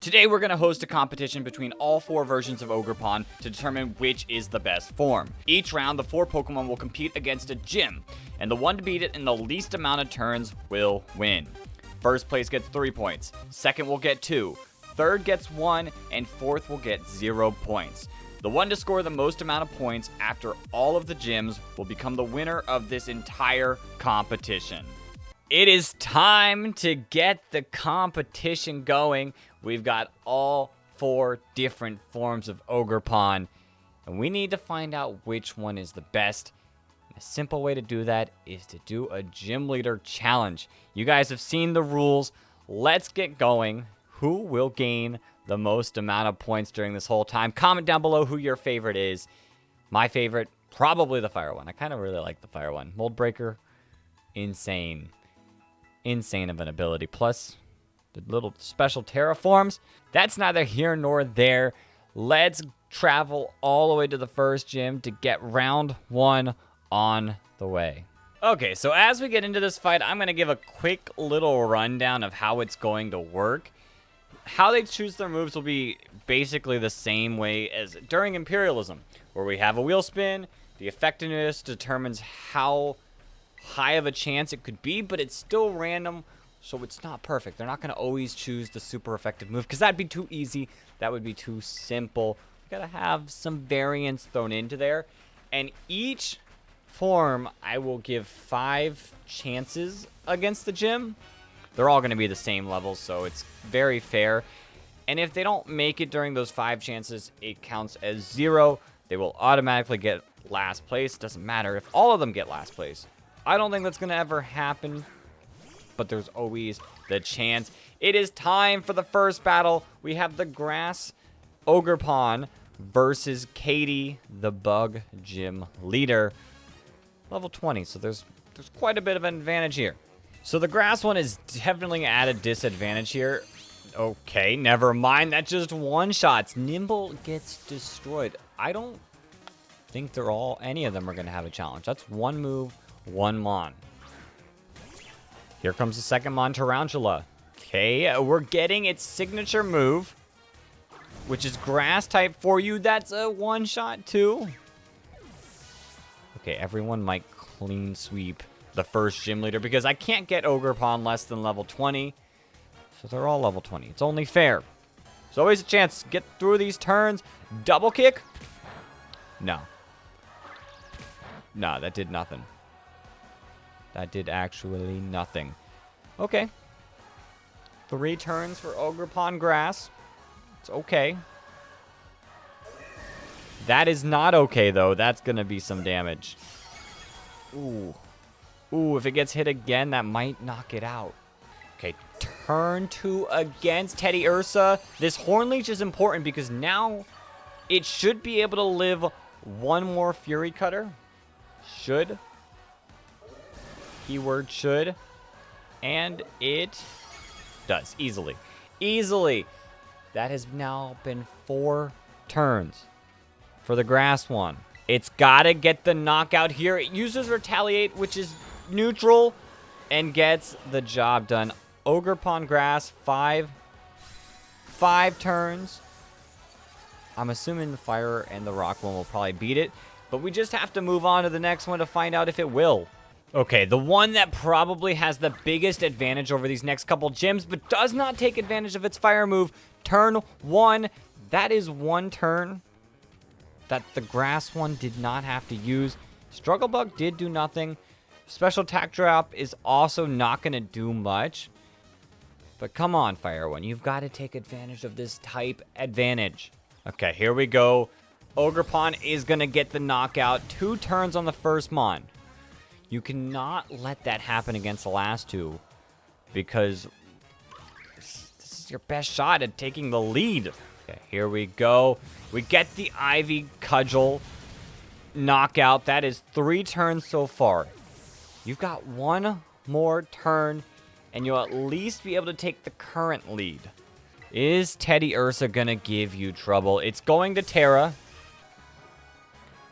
Today we're going to host a competition between all 4 versions of Ogerpon to determine which is the best form. Each round, the 4 Pokemon will compete against a gym, and the one to beat it in the least amount of turns will win. First place gets 3 points, second will get 2, third gets 1, and fourth will get 0 points. The one to score the most amount of points after all of the gyms will become the winner of this entire competition. It is time to get the competition going. We've got all 4 different forms of Ogerpon, and we need to find out which one is the best. A simple way to do that is to do a gym leader challenge. You guys have seen the rules. Let's get going. Who will gain the most amount of points during this whole time? Comment down below who your favorite is. My favorite, probably the Fire one. I kind of really like the Fire one. Mold Breaker, insane. Insane of an ability. Plus, the little special terraforms. That's neither here nor there. Let's travel all the way to the first gym to get round 1 on the way. Okay, so as we get into this fight, I'm going to give a quick little rundown of how it's going to work. How they choose their moves will be basically the same way as during Imperialism, where we have a wheel spin. The effectiveness determines how high of a chance it could be, but it's still random, so it's not perfect. They're not going to always choose the super effective move, because that'd be too easy. That would be too simple. You got to have some variance thrown into there. And each form, I will give 5 chances against the gym. They're all going to be the same level, so it's very fair. And if they don't make it during those 5 chances, it counts as 0. They will automatically get last place. Doesn't matter if all of them get last place. I don't think that's going to ever happen, but there's always the chance. It is time for the first battle. We have the Grass Ogerpon versus Katie, the Bug Gym Leader. Level 20, so there's quite a bit of an advantage here. So the Grass one is definitely at a disadvantage here. Okay, never mind. That just one-shots. Nimble gets destroyed. I don't think any of them are going to have a challenge. That's one move. 1 Mon. Here comes the second Mon, Tarantula. Okay, we're getting its signature move, which is Grass type for you. That's a one-shot too. Okay, everyone might clean sweep the first gym leader because I can't get Ogerpon less than level 20. So they're all level 20. It's only fair. There's always a chance to get through these turns. Double kick? No. No, that did nothing. That did actually nothing. Okay. 3 turns for Ogerpon Grass. It's okay. That is not okay, though. That's going to be some damage. Ooh. Ooh, if it gets hit again, that might knock it out. Okay, turn 2 against Teddy Ursa. This Horn Leech is important because now it should be able to live 1 more Fury Cutter. Should. Keyword should. And it does. Easily. Easily. That has now been 4 turns for the Grass one. It's got to get the knockout here. It uses Retaliate, which is neutral, and gets the job done. Ogerpon Grass, 5 turns. I'm assuming the Fire and the Rock one will probably beat it, but we just have to move on to the next one to find out if it will. Okay, the one that probably has the biggest advantage over these next couple gyms, but does not take advantage of its fire move. Turn 1. That is 1 turn that the Grass one did not have to use. Struggle Bug did do nothing. Special Attack Drop is also not going to do much. But come on, Fire one. You've got to take advantage of this type advantage. Okay, here we go. Ogerpon is going to get the knockout. 2 turns on the first Mon. You cannot let that happen against the last 2, because this is your best shot at taking the lead. Okay, here we go. We get the Ivy Cudgel knockout. That is 3 turns so far. You've got 1 more turn, and you'll at least be able to take the current lead. Is Teddy Ursa going to give you trouble? It's going to Terra.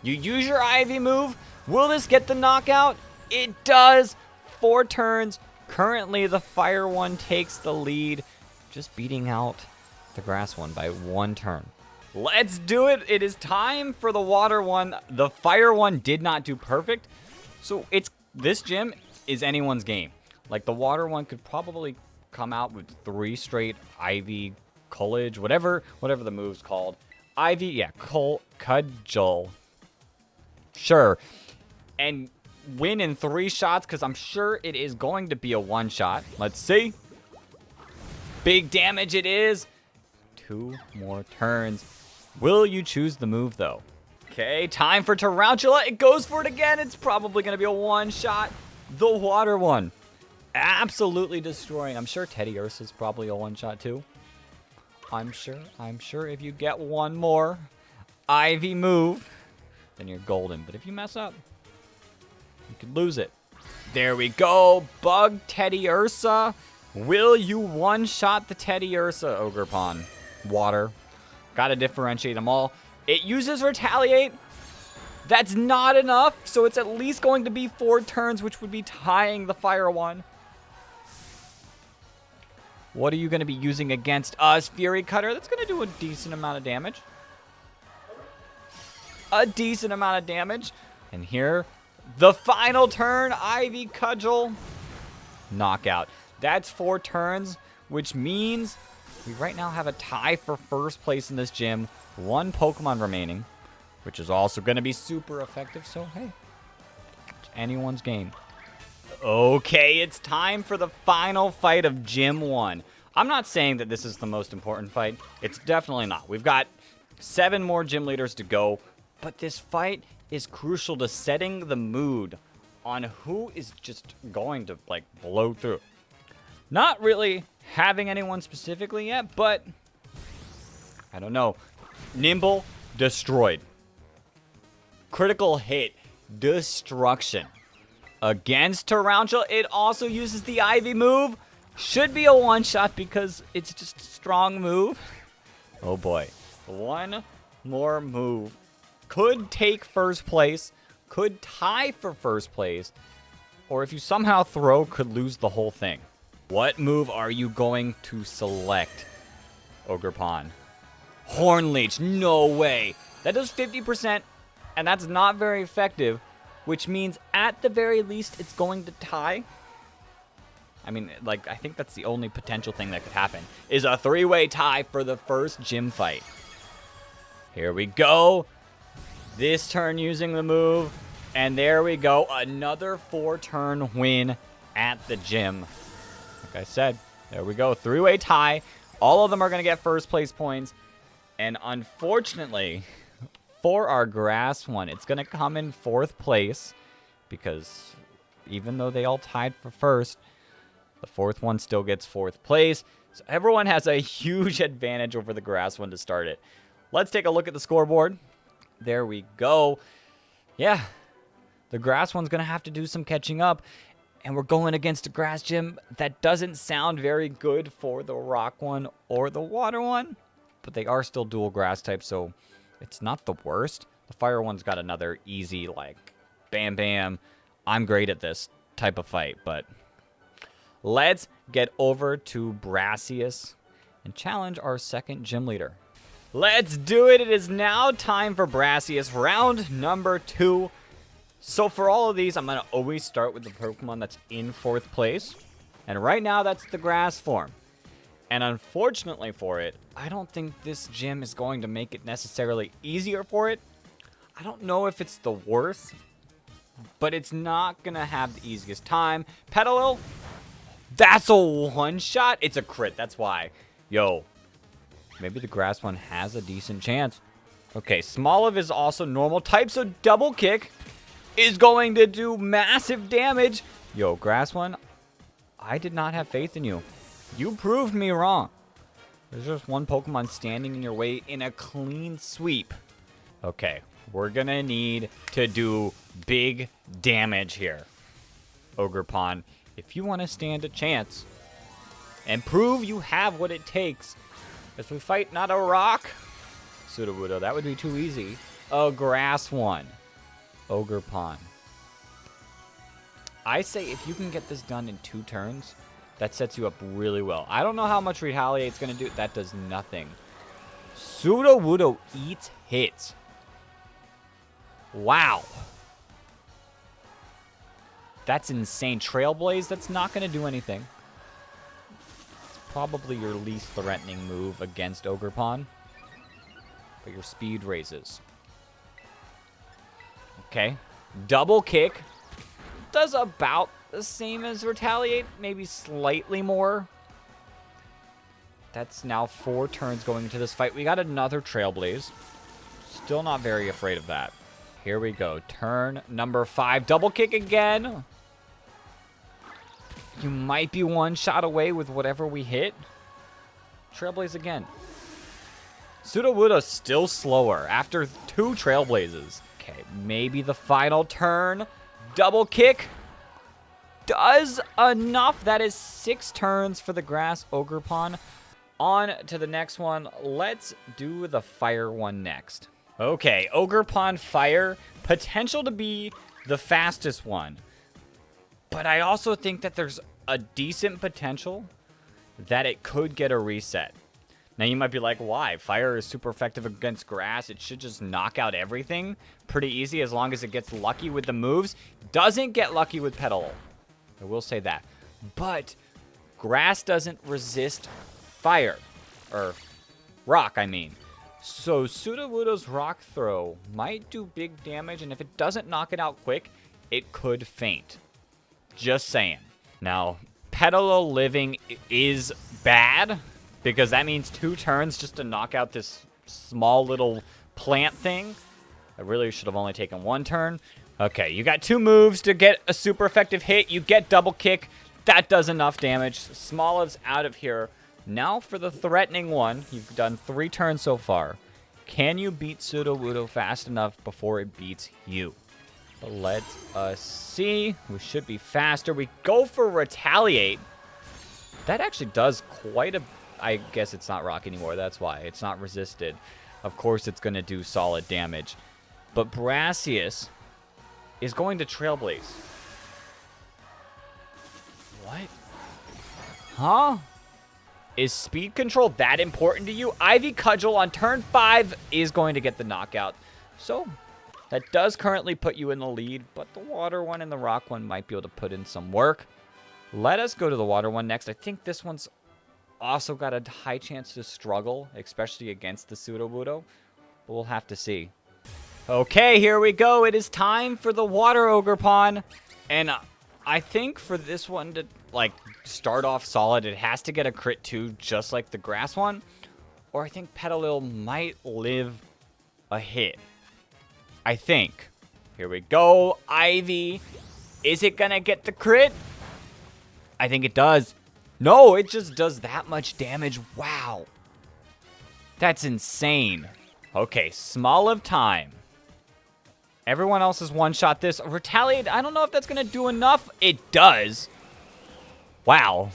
You use your Ivy move. Will this get the knockout? It does. 4 turns. Currently, the Fire one takes the lead, just beating out the grass one by 1 turn. Let's do it. It is time for the water one. The fire one did not do perfect. So this gym is anyone's game. Like the water one could probably come out with 3 straight Ivy, Coolidge, whatever the move's called. Ivy, yeah, Cudgel. Sure. And win in 3 shots because I'm sure it is going to be a 1-shot. Let's see. Big damage it is. 2 more turns. Will you choose the move though? Okay, time for Tarantula. It goes for it again. It's probably going to be a 1-shot. The water one. Absolutely destroying. I'm sure Teddy Ursa's probably a 1-shot too. I'm sure if you get 1 more Ivy move, then you're golden. But if you mess up, you could lose it. There we go. Bug Teddy Ursa. Will you 1-shot the Teddy Ursa Ogerpon? Water. Gotta differentiate them all. It uses Retaliate. That's not enough, so it's at least going to be 4 turns, which would be tying the fire one. What are you going to be using against us? Fury Cutter. That's going to do a decent amount of damage. A decent amount of damage. And here, the final turn, Ivy Cudgel. Knockout. That's 4 turns, which means we right now have a tie for first place in this gym. 1 Pokemon remaining, which is also going to be super effective. So, hey, it's anyone's game. Okay, it's time for the final fight of Gym 1. I'm not saying that this is the most important fight. It's definitely not. We've got 7 more gym leaders to go, but this fight is crucial to setting the mood on who is just going to, like, blow through. Not really having anyone specifically yet, but I don't know. Nimble, destroyed. Critical hit, destruction. Against Tarantula, it also uses the Ivy move. Should be a 1-shot because it's just a strong move. Oh boy. 1 more move. Could take first place. Could tie for first place. Or if you somehow throw, could lose the whole thing. What move are you going to select, Ogerpon? Horn Leech. No way. That does 50%, and that's not very effective. Which means, at the very least, it's going to tie. I mean, like, I think that's the only potential thing that could happen. Is a 3-way tie for the first gym fight. Here we go. This turn using the move. And there we go. Another 4-turn win at the gym. Like I said, there we go. 3-way tie. All of them are going to get first place points. And unfortunately, for our grass one, it's going to come in 4th place because even though they all tied for first, the 4th one still gets 4th place. So everyone has a huge advantage over the grass one to start it. Let's take a look at the scoreboard. There we go. Yeah, the grass one's going to have to do some catching up. And we're going against a grass gym that doesn't sound very good for the rock one or the water one. But they are still dual grass types, so it's not the worst. The fire one's got another easy, like, bam, bam. I'm great at this type of fight, but let's get over to Brassius and challenge our second gym leader. Let's do it. It is now time for Brassius, round number 2. So for all of these, I'm going to always start with the Pokemon that's in 4th place. And right now, that's the grass form. And unfortunately for it, I don't think this gym is going to make it necessarily easier for it. I don't know if it's the worst, but it's not going to have the easiest time. Petalil, that's a 1-shot. It's a crit, that's why. Yo, maybe the grass one has a decent chance. Okay, Smoliv is also normal type, so double kick is going to do massive damage. Yo, grass one, I did not have faith in you. You proved me wrong. There's just one Pokemon standing in your way in a clean sweep. Okay, we're gonna need to do big damage here, Ogerpon, if you want to stand a chance and prove you have what it takes. As we fight not a rock Sudowoodo, that would be too easy. A grass one, Ogerpon. I say if you can get this done in 2 turns, That sets you up really well. I don't know how much Retaliate's going to do. That does nothing. Sudowoodo eats hits. Wow. That's insane. Trailblaze, that's not going to do anything. It's probably your least threatening move against Ogerpon. But your speed raises. Okay. Double kick. Does about the same as Retaliate. Maybe slightly more. That's now 4 turns going into this fight. We got another Trailblaze. Still not very afraid of that. Here we go. Turn number 5. Double kick again. You might be one shot away with whatever we hit. Trailblaze again. Sudowoodo's still slower after 2 Trailblazes. Okay, maybe the final turn. Double kick. Does enough. That is 6 turns for the Grass Ogerpon. On to the next one. Let's do the Fire one next. Okay, Ogerpon Fire. Potential to be the fastest one. But I also think that there's a decent potential that it could get a reset. Now, you might be like, why? Fire is super effective against grass. It should just knock out everything pretty easy as long as it gets lucky with the moves. Doesn't get lucky with Petal. I will say that. But grass doesn't resist fire. Or rock, I mean. So Sudowoodo's rock throw might do big damage, and if it doesn't knock it out quick, it could faint. Just saying. Now, Petal living is bad, because that means 2 turns just to knock out this small little plant thing. I really should have only taken 1 turn. Okay, you got 2 moves to get a super effective hit. You get double kick. That does enough damage. Smoliv's out of here. Now for the threatening one. You've done 3 turns so far. Can you beat Sudowoodo fast enough before it beats you? But let's see. We should be faster. We go for Retaliate. That actually does quite a... I guess it's not rock anymore. That's why. It's not resisted. Of course it's going to do solid damage. But Brassius is going to Trailblaze. What? Huh? Is speed control that important to you? Ivy Cudgel on turn 5 is going to get the knockout. So, that does currently put you in the lead, but the water one and the rock one might be able to put in some work. Let us go to the water one next. I think this one's also got a high chance to struggle, especially against the Sudowoodo. But we'll have to see. Okay, here we go. It is time for the Water Ogerpon. And I think for this one to, like, start off solid, it has to get a crit 2, just like the grass one. Or I think Petalil might live a hit. I think. Here we go. Ivy. Is it going to get the crit? I think it does. No, it just does that much damage. Wow. That's insane. Okay, small of time. Everyone else has one-shot this. Retaliate, I don't know if that's going to do enough. It does. Wow.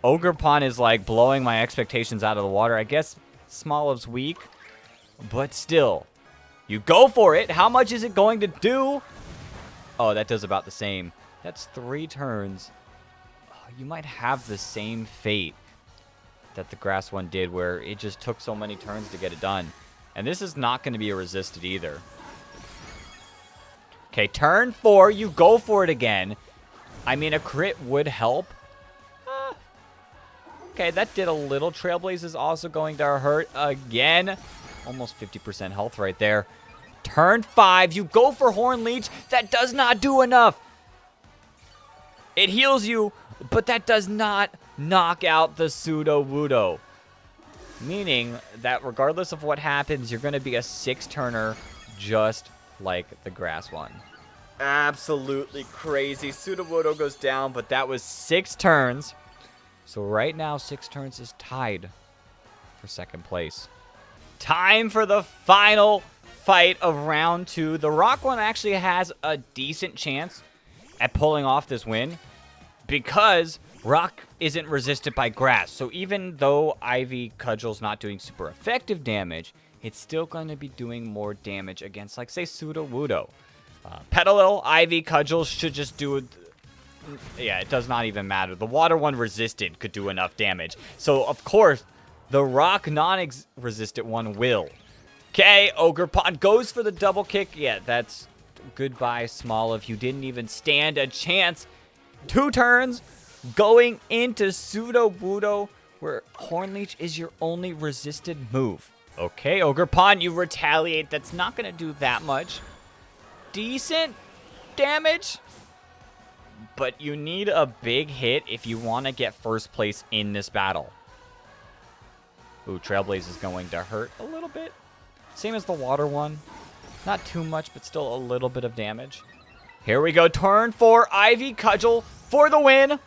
Ogerpon is, like, blowing my expectations out of the water. I guess Smoliv's weak, but still. You go for it. How much is it going to do? Oh, that does about the same. That's 3 turns. You might have the same fate that the grass one did, where it just took so many turns to get it done. And this is not going to be a resisted either. Okay, turn 4, you go for it again. I mean, a crit would help. Okay, that did a little. Trailblaze is also going to hurt again. Almost 50% health right there. Turn 5, you go for Horn Leech. That does not do enough. It heals you, but that does not knock out the Sudowoodo. Meaning that regardless of what happens, you're going to be a 6-turner just like the grass one. Absolutely crazy. Sudowoodo goes down, but that was 6 turns. So right now, 6 turns is tied for 2nd place. Time for the final fight of round 2. The rock one actually has a decent chance at pulling off this win because rock isn't resisted by grass. So even though Ivy Cudgel's not doing super effective damage, it's still going to be doing more damage against, like, say, Sudowoodo. Petalil, Ivy, Cudgel should just do Yeah, it does not even matter. The water one resisted could do enough damage. So, of course, the rock non-resistant one will. Okay, Ogerpon goes for the double kick. Yeah, that's goodbye, Smoliv. You didn't even stand a chance. 2 turns going into Pseudo Wudo, where Horn Leech is your only resisted move. Okay, Ogerpon, you retaliate. That's not going to do that much. Decent damage, but you need a big hit if you want to get first place in this battle. Ooh, Trailblaze is going to hurt a little bit. Same as the water one. Not too much, but still a little bit of damage. Here we go. Turn 4. Ivy Cudgel for the win.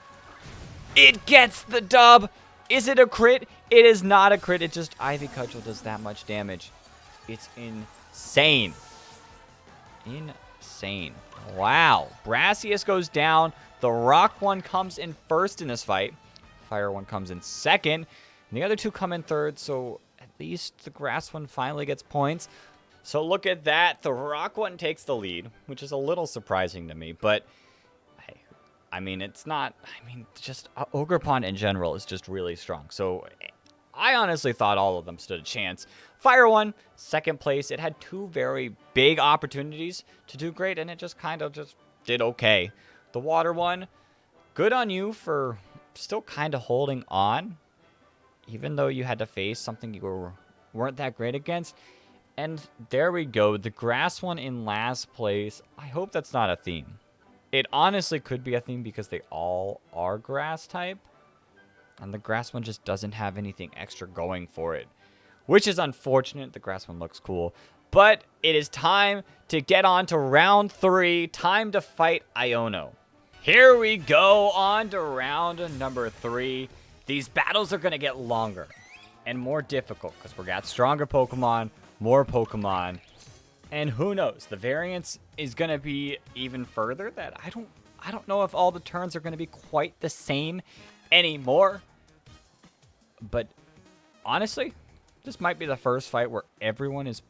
It gets the dub. Is it a crit? It is not a crit. It just Ivy Cudgel does that much damage. It's insane. Insane. Wow. Brassius goes down. The rock one comes in first in this fight. Fire one comes in second. And the other 2 come in third. So at least the grass one finally gets points. So look at that. The rock one takes the lead, which is a little surprising to me. But hey, I mean, it's not. I mean, just Ogerpon in general is just really strong. So I honestly thought all of them stood a chance. Fire one, second place. It had 2 very big opportunities to do great, and it just kind of just did okay. The water one, good on you for still kind of holding on, even though you had to face something you weren't that great against. And there we go. The grass one in last place. I hope that's not a theme. It honestly could be a theme because they all are grass type. And the grass one just doesn't have anything extra going for it, which is unfortunate. The grass one looks cool. But it is time to get on to round 3. Time to fight Iono. Here we go on to round number 3. These battles are going to get longer and more difficult because we got stronger Pokemon, more Pokemon, and who knows, the variance is going to be even further. That I don't know if all the turns are going to be quite the same anymore. But honestly, this might be the first fight where everyone is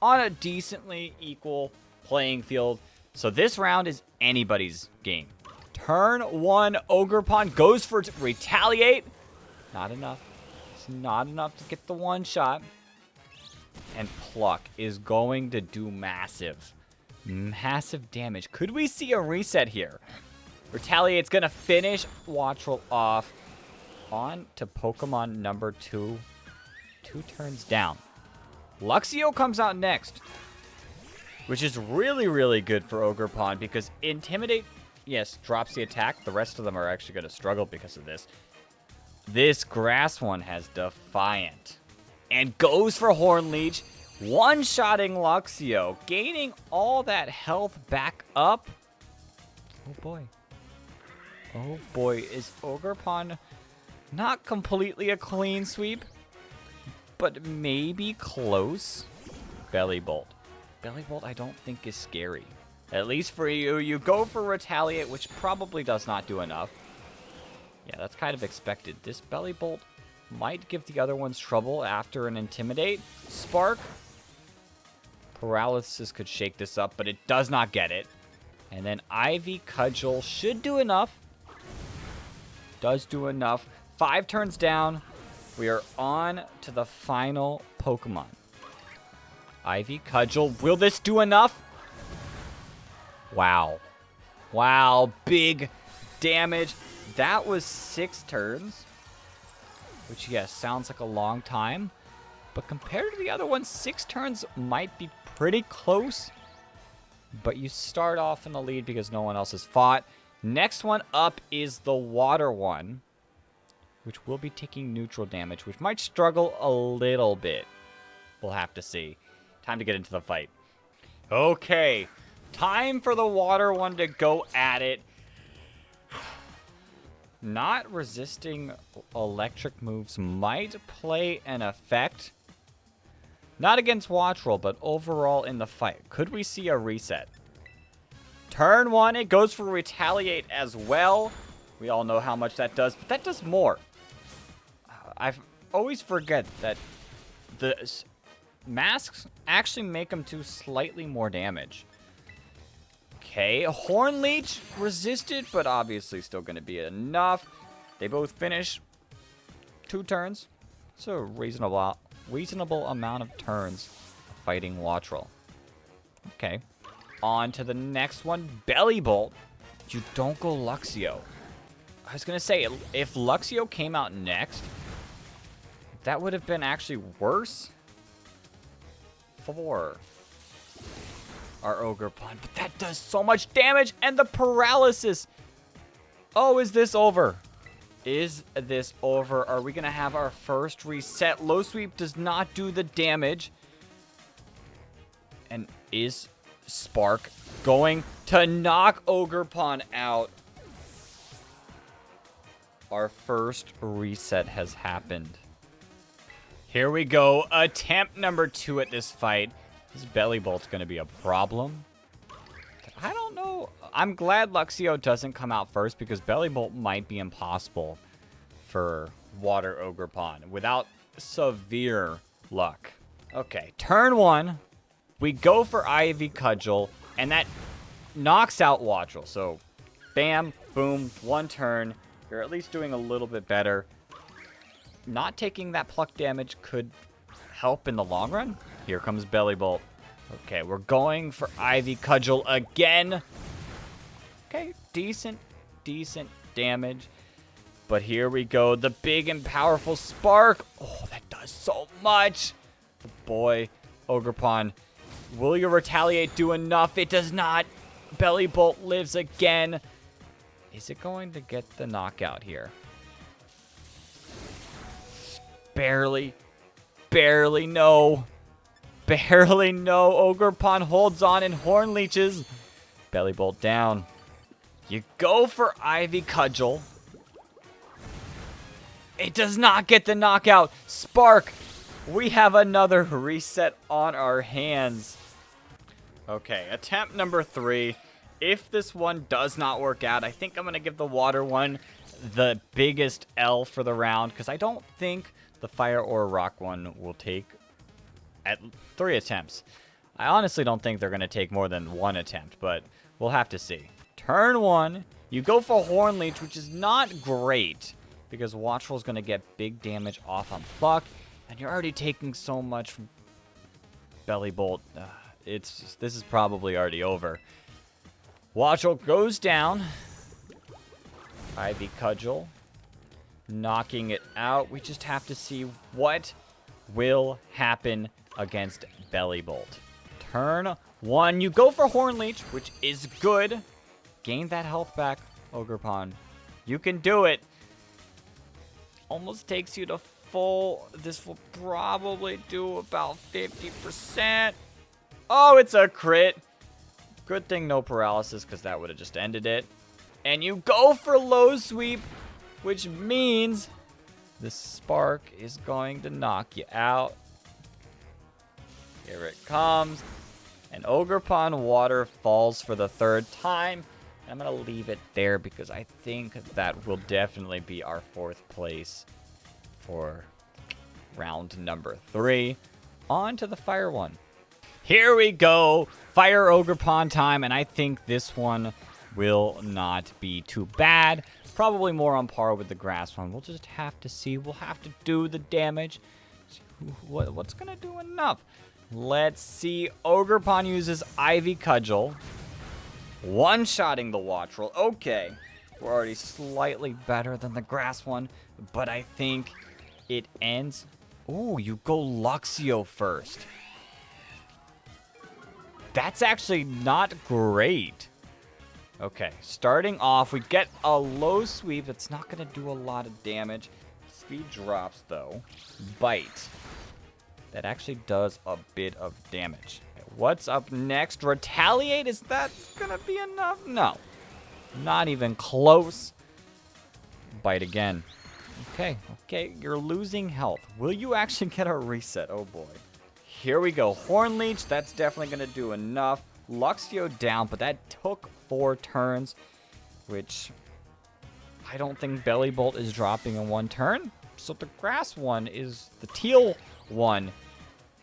on a decently equal playing field. So this round is anybody's game. Turn 1, Ogerpon goes for retaliate. Not enough. It's not enough to get the one shot. And Pluck is going to do massive damage. Could we see a reset here? Retaliate's going to finish Wattrel off. On to Pokemon number 2. 2 turns down. Luxio comes out next, which is really, really good for Ogerpon because Intimidate, yes, drops the attack. The rest of them are actually going to struggle because of this. This grass one has Defiant and goes for Horn Leech, one-shotting Luxio, gaining all that health back up. Oh boy. Oh boy, is Ogerpon not completely a clean sweep, but maybe close. Belly Bolt. Belly Bolt I don't think is scary. At least for you. You go for Retaliate, which probably does not do enough. Yeah, that's kind of expected. This Belly Bolt might give the other ones trouble after an Intimidate. Spark. Paralysis could shake this up, but it does not get it. And then Ivy Cudgel should do enough. Does do enough. 5 turns down. We are on to the final Pokemon. Ivy Cudgel. Will this do enough? Wow. Wow. Big damage. That was 6 turns. Which, yes, sounds like a long time. But compared to the other ones, 6 turns might be pretty close. But you start off in the lead because no one else has fought. Next one up is the water one, which will be taking neutral damage, which might struggle a little bit. We'll have to see. Time to get into the fight. Okay, time for the water one to go at it. Not resisting electric moves might play an effect. Not against Wattrel, but overall in the fight. Could we see a reset? Turn 1, it goes for Retaliate as well. We all know how much that does, but that does more. I always forget that the masks actually make them do slightly more damage. Okay, Horn Leech resisted, but obviously still going to be enough. They both finish 2 turns. So reasonable amount of turns fighting Wattrel. Okay, on to the next one. Belly Bolt. You don't go Luxio. I was going to say, if Luxio came out next, that would have been actually worse for our Ogerpon. But that does so much damage, and the paralysis. Oh, is this over? Is this over? Are we going to have our first reset? Low Sweep does not do the damage. And is Spark going to knock Ogerpon out? Our first reset has happened. Here we go. Attempt number 2 at this fight. This Belly Bolt's going to be a problem. I don't know. I'm glad Luxio doesn't come out first because Belly Bolt might be impossible for Water Ogerpon without severe luck. Okay, turn 1. We go for Ivy Cudgel, and that knocks out Wattrel. So, bam, boom, 1 turn. You're at least doing a little bit better. Not taking that pluck damage could help in the long run. Here comes Belly Bolt. Okay, we're going for Ivy Cudgel again. Okay, decent damage. But here we go. The big and powerful Spark. Oh, that does so much. Boy, Ogerpon. Will your Retaliate do enough? It does not. Belly Bolt lives again. Is it going to get the knockout here? Barely. Barely, no. Barely, no. Ogerpon holds on and Horn Leeches. Belly Bolt down. You go for Ivy Cudgel. It does not get the knockout. Spark. We have another reset on our hands. Okay, attempt number 3. If this one does not work out, I think I'm going to give the water one the biggest L for the round, because I don't think the fire or rock one will take at 3 attempts. I honestly don't think they're going to take more than 1 attempt, but we'll have to see. Turn 1, you go for Horn Leech, which is not great, because Wattrel's going to get big damage off on Pluck, and you're already taking so much from Belly Bolt. This is probably already over. Wattrel goes down. Ivy Cudgel. Knocking it out. We just have to see what will happen against Belly Bolt. Turn 1. You go for Horn Leech, which is good. Gain that health back, Ogerpon. You can do it. Almost takes you to full. This will probably do about 50%. Oh, it's a crit. Good thing no paralysis, because that would have just ended it. And you go for low sweep, which means the Spark is going to knock you out. Here it comes. And Ogerpon Water falls for the 3rd time. I'm going to leave it there because I think that will definitely be our 4th place for round number 3. On to the fire one. Here we go. Fire Ogerpon time, and I think this one will not be too bad. Probably more on par with the grass one. We'll just have to see. We'll have to do the damage. See what's going to do enough. Let's see. Ogerpon uses Ivy Cudgel. One-shotting the Wattrel. Okay. We're already slightly better than the grass one, but I think it ends. Ooh, you go Luxio first. That's actually not great. Okay, starting off, we get a low sweep. That's not going to do a lot of damage. Speed drops, though. Bite. That actually does a bit of damage. Okay, what's up next? Retaliate? Is that going to be enough? No. Not even close. Bite again. Okay, you're losing health. Will you actually get a reset? Oh, boy. Here we go. Horn Leech, that's definitely going to do enough. Luxio down, but that took 4 turns, which I don't think Belly Bolt is dropping in 1 turn. So the grass one is, the teal one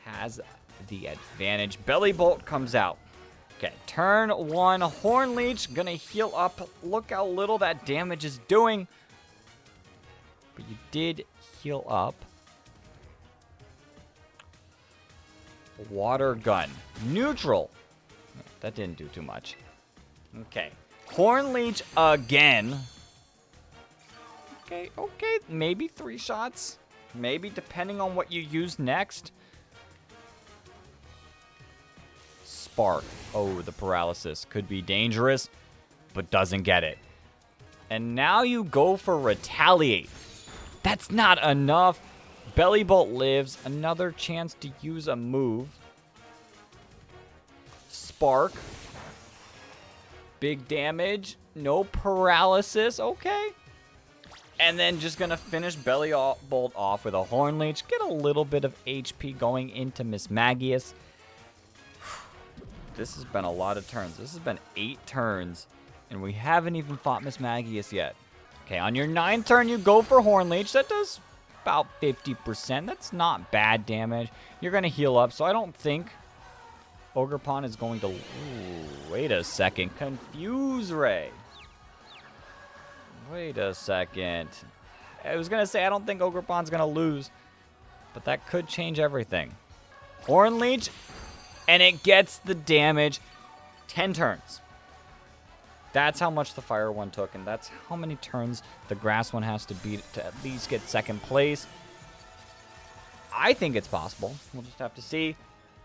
has the advantage. Belly Bolt comes out. Okay, turn 1, Horn Leech, gonna heal up. Look how little that damage is doing. But you did heal up. Water Gun, neutral. That didn't do too much. Okay, Horn Leech again. Okay, maybe 3 shots. Maybe, depending on what you use next. Spark. Oh, the paralysis could be dangerous, but doesn't get it. And now you go for Retaliate. That's not enough. Belly Bolt lives. Another chance to use a move. Spark. Big damage. No paralysis. Okay. And then just going to finish Belly Bolt off with a Horn Leech. Get a little bit of HP going into Miss Magius. This has been a lot of turns. This has been 8 turns. And we haven't even fought Miss Magius yet. Okay, on your 9th turn, you go for Horn Leech. That does about 50%. That's not bad damage. You're going to heal up, so I don't think Ogerpon is going to... Ooh, wait a second. Confuse Ray. Wait a second. I was going to say I don't think Ogerpon's going to lose, but that could change everything. Horn Leech, and it gets the damage. 10 turns. That's how much the fire one took, and that's how many turns the grass one has to beat to at least get 2nd place. I think it's possible. We'll just have to see.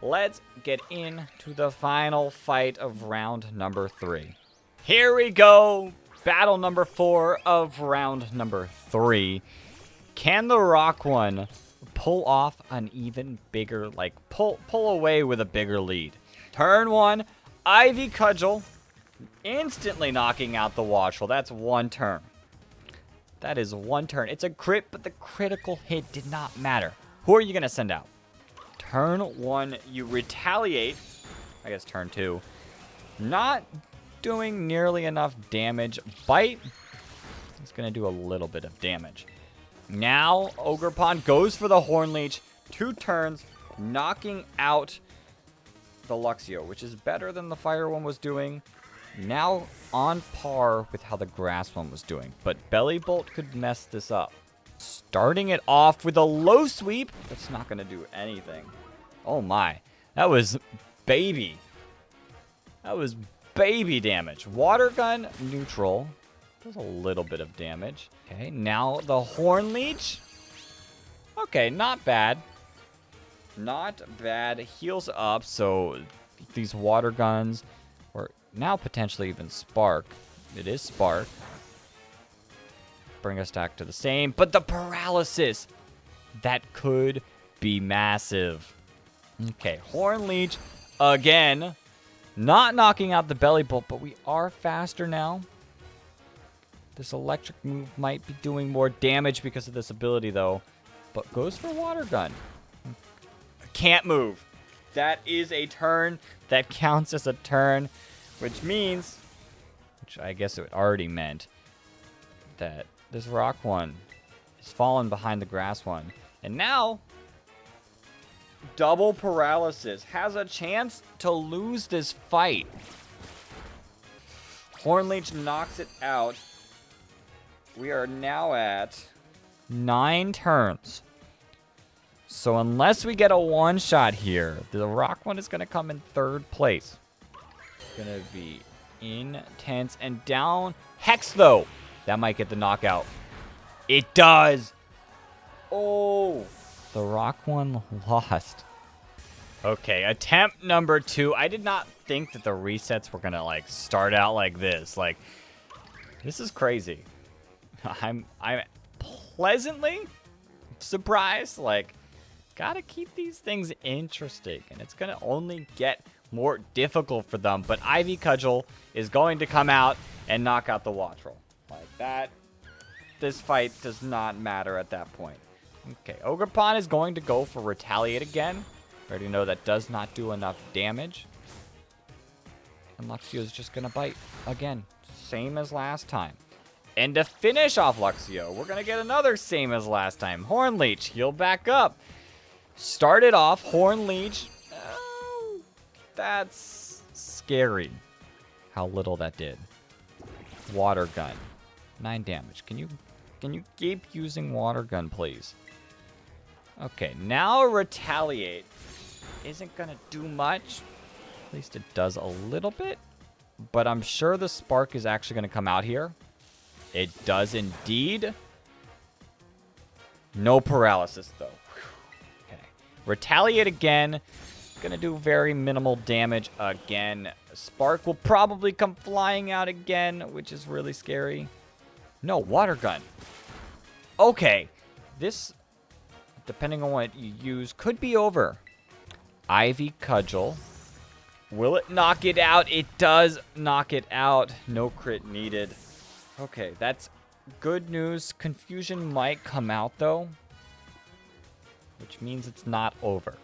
Let's get into the final fight of round number 3. Here we go. Battle number 4 of round number 3. Can the rock one pull off an even bigger, like pull away with a bigger lead? Turn 1, Ivy Cudgel, instantly knocking out the Watchful. That's 1 turn. That is 1 turn. It's a crit, but the critical hit did not matter. Who are you going to send out? Turn 1, you retaliate. I guess turn 2. Not doing nearly enough damage. Bite. It's going to do a little bit of damage. Now, Ogerpon goes for the Horn Leech. 2 turns, knocking out the Luxio, which is better than the fire one was doing. Now on par with how the grass one was doing. But Belly Bolt could mess this up. Starting it off with a low sweep. That's not going to do anything. Oh my. That was baby. That was baby damage. Water Gun, neutral. Does a little bit of damage. Okay, now the Horn Leech. Okay, not bad. Not bad. Heals up, so these water guns, or now potentially even Spark. It is Spark. Bring us back to the same, but the paralysis, that could be massive. Okay, Horn Leech again. Not knocking out the Belly Bolt, but we are faster now. This electric move might be doing more damage because of this ability, though. But goes for Water Gun. Can't move. That is a turn. That counts as a turn. Which means, which I guess it already meant, that this rock one is fallen behind the grass one. And now, double paralysis has a chance to lose this fight. Horn Leech knocks it out. We are now at 9 turns. So unless we get a one-shot here, the rock one is going to come in 3rd place. It's going to be intense and down. Hex, though. That might get the knockout. It does. Oh. The rock one lost. Okay, attempt number 2. I did not think that the resets were going to, like, start out like this. Like, this is crazy. I'm pleasantly surprised. Like, gotta keep these things interesting, and it's gonna only get more difficult for them. But Ivy Cudgel is going to come out and knock out the Watchful. Like that, this fight does not matter at that point. Okay, Ogerpon is going to go for Retaliate again. We already know that does not do enough damage. And Luxio is just gonna bite again, same as last time. And to finish off Luxio, we're going to get another same as last time. Horn Leech, heal back up. Started off, Horn Leech. That's scary how little that did. Water gun. 9 damage. Can you keep using water gun, please? Okay, now retaliate. Isn't gonna do much. At least it does a little bit. But I'm sure the spark is actually gonna come out here. It does indeed. No paralysis, though. Okay. Retaliate again. Gonna do very minimal damage again. Spark will probably come flying out again, which is really scary. No, water gun. Okay. This, depending on what you use, could be over. Ivy Cudgel. Will it knock it out? It does knock it out. No crit needed. Okay, that's good news. Confusion might come out, though, which means it's not over.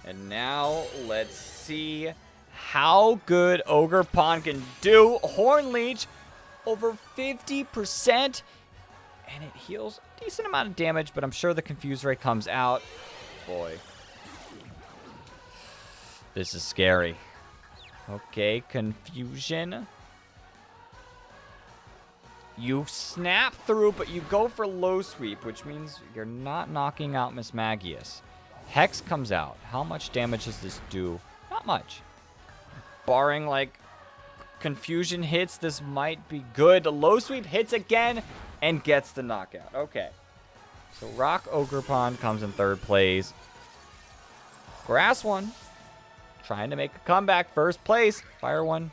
And now, let's see how good Ogerpon can do. Horn Leech, over 50%, and it heals a decent amount of damage, but I'm sure the Confuse Ray comes out. Boy. This is scary. Okay, Confusion. You snap through, but you go for low sweep, which means you're not knocking out Miss Magius. Hex comes out. How much damage does this do? Not much. Barring, like, Confusion hits, this might be good. Low sweep hits again and gets the knockout. Okay. So Rock Ogerpon comes in 3rd place. Grass one, trying to make a comeback. 1st place. Fire one,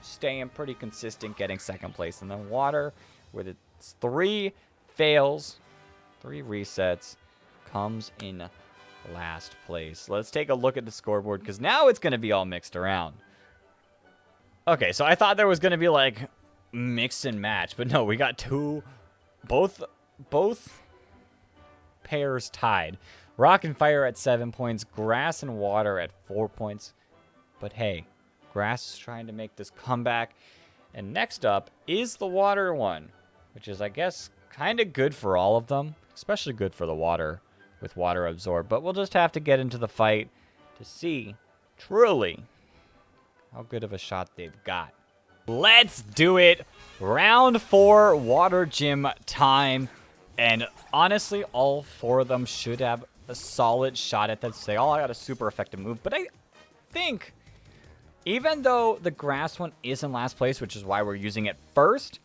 staying pretty consistent, getting 2nd place. And then Water, with its 3 fails, 3 resets, comes in last place. Let's take a look at the scoreboard, because now it's going to be all mixed around. Okay, so I thought there was going to be, like, mix and match, but no, we got both pairs tied. Rock and Fire at 7 points, Grass and Water at 4 points. But hey, Grass is trying to make this comeback. And next up is the Water one, which is, I guess, kind of good for all of them, especially good for the Water with Water Absorb. But we'll just have to get into the fight to see truly how good of a shot they've got. Let's do it. Round 4, Water Gym time. And honestly, all 4 of them should have a solid shot at this. They all got a super effective move. But I think, even though the Grass one is in last place, which is why we're using it first,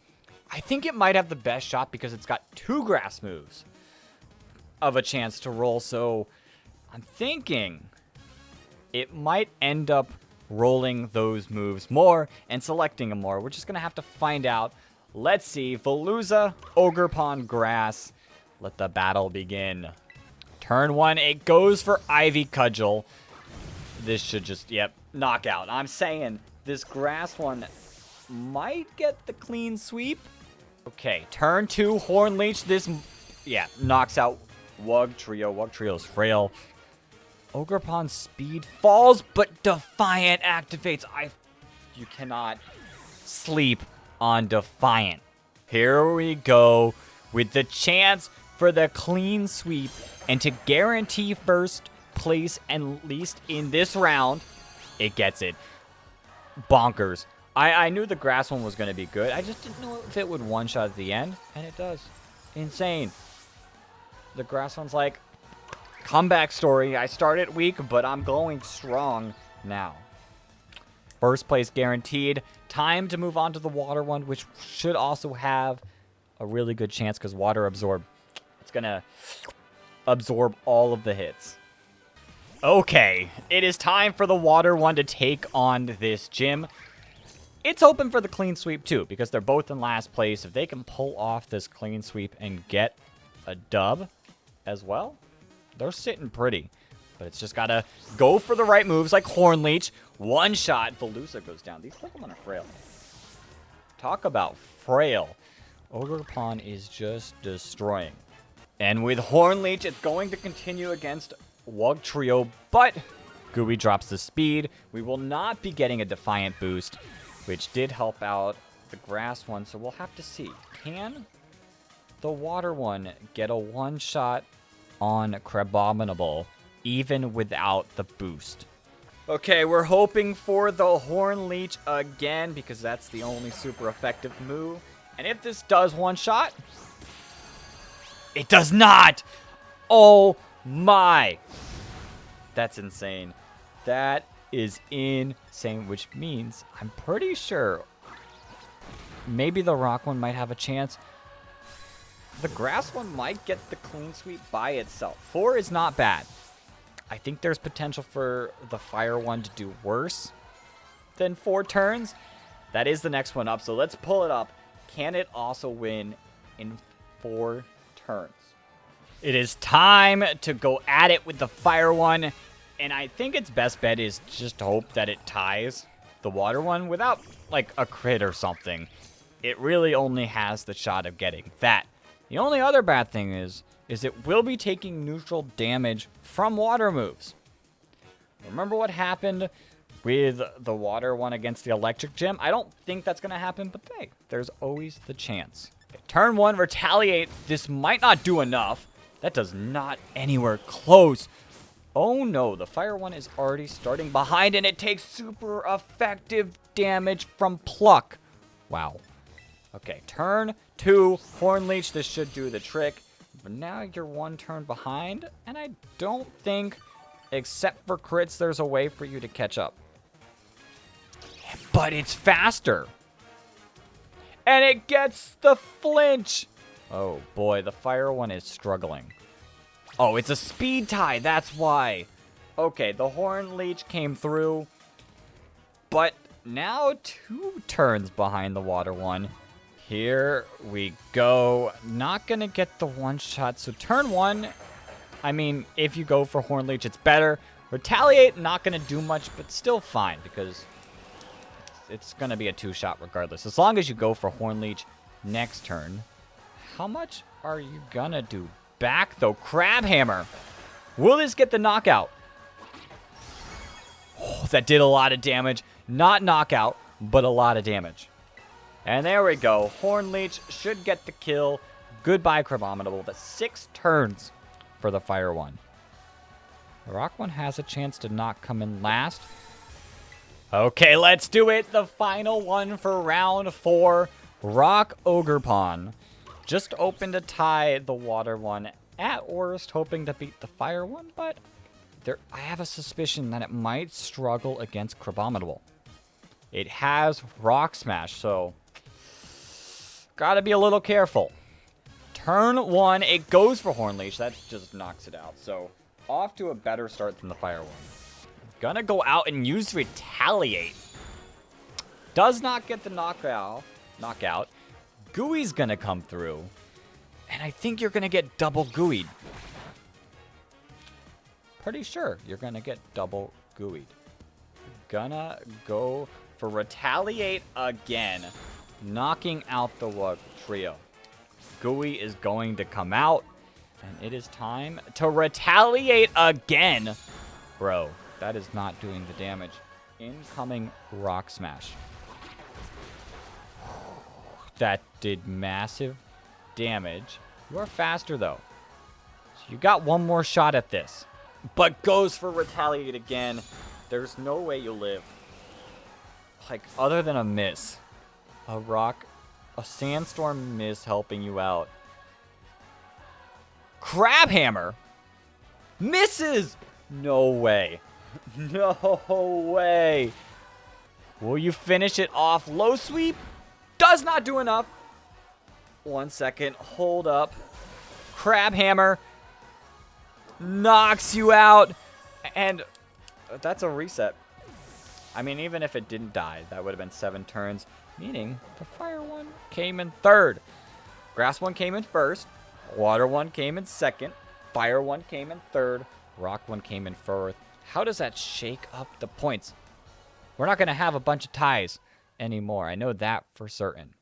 I think it might have the best shot because it's got 2 Grass moves of a chance to roll. So I'm thinking it might end up rolling those moves more and selecting them more. We're just going to have to find out. Let's see. Veluza, Ogerpon, Grass. Let the battle begin. Turn 1, it goes for Ivy Cudgel. This should just, yep, knock out. I'm saying this Grass one might get the clean sweep. Okay, turn 2, Horn Leech. This, yeah, knocks out Wug Trio. Wug Trio's frail. Ogerpon's speed falls, but Defiant activates. You cannot sleep on Defiant. Here we go with the chance for the clean sweep and to guarantee 1st place, at least in this round. It gets it. Bonkers. I knew the Grass one was going to be good. I just didn't know if it would one-shot at the end, and it does. Insane. The Grass one's like, comeback story. I started weak, but I'm going strong now. 1st place guaranteed. Time to move on to the Water one, which should also have a really good chance because Water Absorb. It's going to absorb all of the hits. Okay, it is time for the Water one to take on this gym. It's open for the clean sweep too because they're both in last place. If they can pull off this clean sweep and get a dub as well, they're sitting pretty. But it's just got to go for the right moves like Horn Leech. One shot, Veluza goes down. These Pokemon are frail. Talk about frail. Ogerpon is just destroying. And with Horn Leech, it's going to continue against Wug Trio, but Gooey drops the speed. We will not be getting a Defiant boost, which did help out the Grass one, so we'll have to see. Can the Water one get a one-shot on Crabominable even without the boost? Okay, we're hoping for the Horn Leech again because that's the only super effective move. And if this does one shot, it does not. Oh my. That's insane. That is insane, which means I'm pretty sure maybe the rock one might have a chance. The grass one might get the clean sweep by itself. 4 is not bad. I think there's potential for the fire one to do worse than 4 turns. That is the next one up, so let's pull it up. Can it also win in 4 turns? It is time to go at it with the fire one, and I think its best bet is just hope that it ties the water one without, like, a crit or something. It really only has the shot of getting that. The only other bad thing is it will be taking neutral damage from water moves. Remember what happened with the water one against the electric gym? I don't think that's going to happen, but hey, there's always the chance. Okay, turn 1, retaliate. This might not do enough. That does not anywhere close. Oh no, the fire one is already starting behind, and it takes super effective damage from pluck. Wow. Okay, turn 2, Horn Leech. This should do the trick. But now you're 1 turn behind, and I don't think, except for crits, there's a way for you to catch up. But it's faster. And it gets the flinch. Oh boy, the fire one is struggling. Oh, it's a speed tie, that's why. Okay, the Horn Leech came through, but now 2 turns behind the water one. Here we go. Not gonna get the one shot. So turn 1, I mean, if you go for Horn Leech, it's better. Retaliate, not gonna do much, but still fine because it's gonna be a 2-shot regardless. As long as you go for Horn Leech next turn. How much are you gonna do back though? Crab Hammer. Will this get the knockout? Oh, that did a lot of damage. Not knockout, but a lot of damage. And there we go. Horn Leech should get the kill. Goodbye, Crabominable. That's 6 turns for the fire one. The rock one has a chance to not come in last. Okay, let's do it. The final one for round 4. Rock Ogerpon. Just open to tie the water one at worst, hoping to beat the fire one, but I have a suspicion that it might struggle against Crabominable. It has Rock Smash, so gotta be a little careful. Turn 1, it goes for Horn Leech. That just knocks it out. So off to a better start than the fire one. Gonna go out and use Retaliate. Does not get the knockout. Gooey's gonna come through. And I think you're gonna get double gooeyed. Pretty sure you're gonna get double gooeyed. Gonna go for Retaliate again, knocking out the trio. Gooey is going to come out, and it is time to retaliate again. Bro, that is not doing the damage. Incoming Rock Smash. That did massive damage. You are faster, though. So you got one more shot at this. But goes for Retaliate again. There's no way you live. Like, other than a miss. A Sandstorm miss helping you out. Crab Hammer misses! No way. No way. Will you finish it off? Low sweep does not do enough. 1 second. Hold up. Crab Hammer knocks you out. And that's a reset. I mean, even if it didn't die, that would have been 7 turns. Meaning the fire one came in 3rd. Grass one came in 1st. Water one came in 2nd. Fire one came in 3rd. Rock one came in 4th. How does that shake up the points? We're not going to have a bunch of ties anymore. I know that for certain.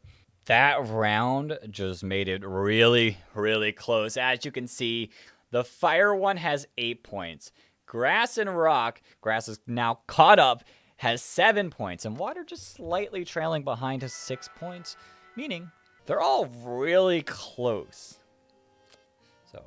That round just made it really, really close. As you can see, the fire one has 8 points. Grass and rock, grass is now caught up, has 7 points. And water just slightly trailing behind has 6 points. Meaning they're all really close. So,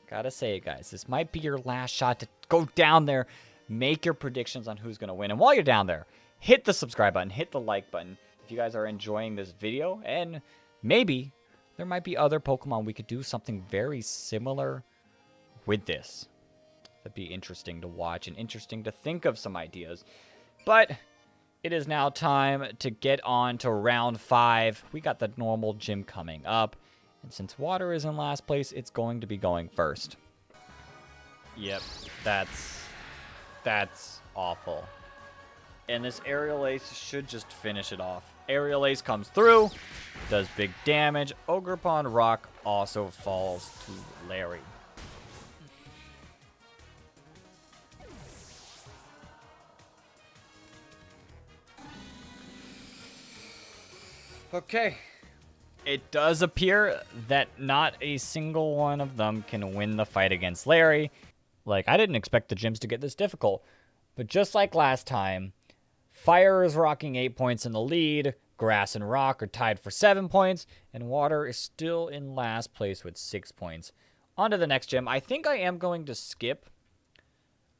gotta say, guys, this might be your last shot to go down there, Make your predictions on who's going to win. And while you're down there, hit the subscribe button, hit the like button if you guys are enjoying this video. And maybe there might be other Pokemon we could do something very similar with this. That'd be interesting to watch and interesting to think of some ideas. But it is now time to get on to round 5. We got the normal gym coming up. And since Water is in last place, it's going to be going first. Yep, that's awful. And this Aerial Ace should just finish it off. Aerial Ace comes through, does big damage. Ogerpon Rock also falls to Larry. Okay. It does appear that not a single one of them can win the fight against Larry. Like, I didn't expect the gyms to get this difficult. But just like last time, Fire is rocking 8 points in the lead. Grass and Rock are tied for 7 points. And Water is still in last place with 6 points. On to the next gym. I think I am going to skip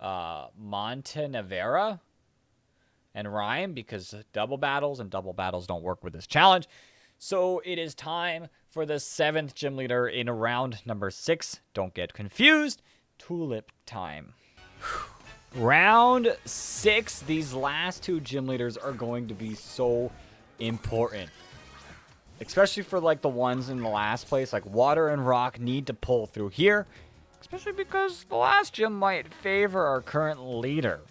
Montenevera and Rhyme because double battles don't work with this challenge. So it is time for the 7th gym leader in round number 6. Don't get confused. Tulip time. Round 6. These last 2 gym leaders are going to be so important. Especially for like the ones in the last place. Like Water and Rock need to pull through here. Especially because the last gym might favor our current leader.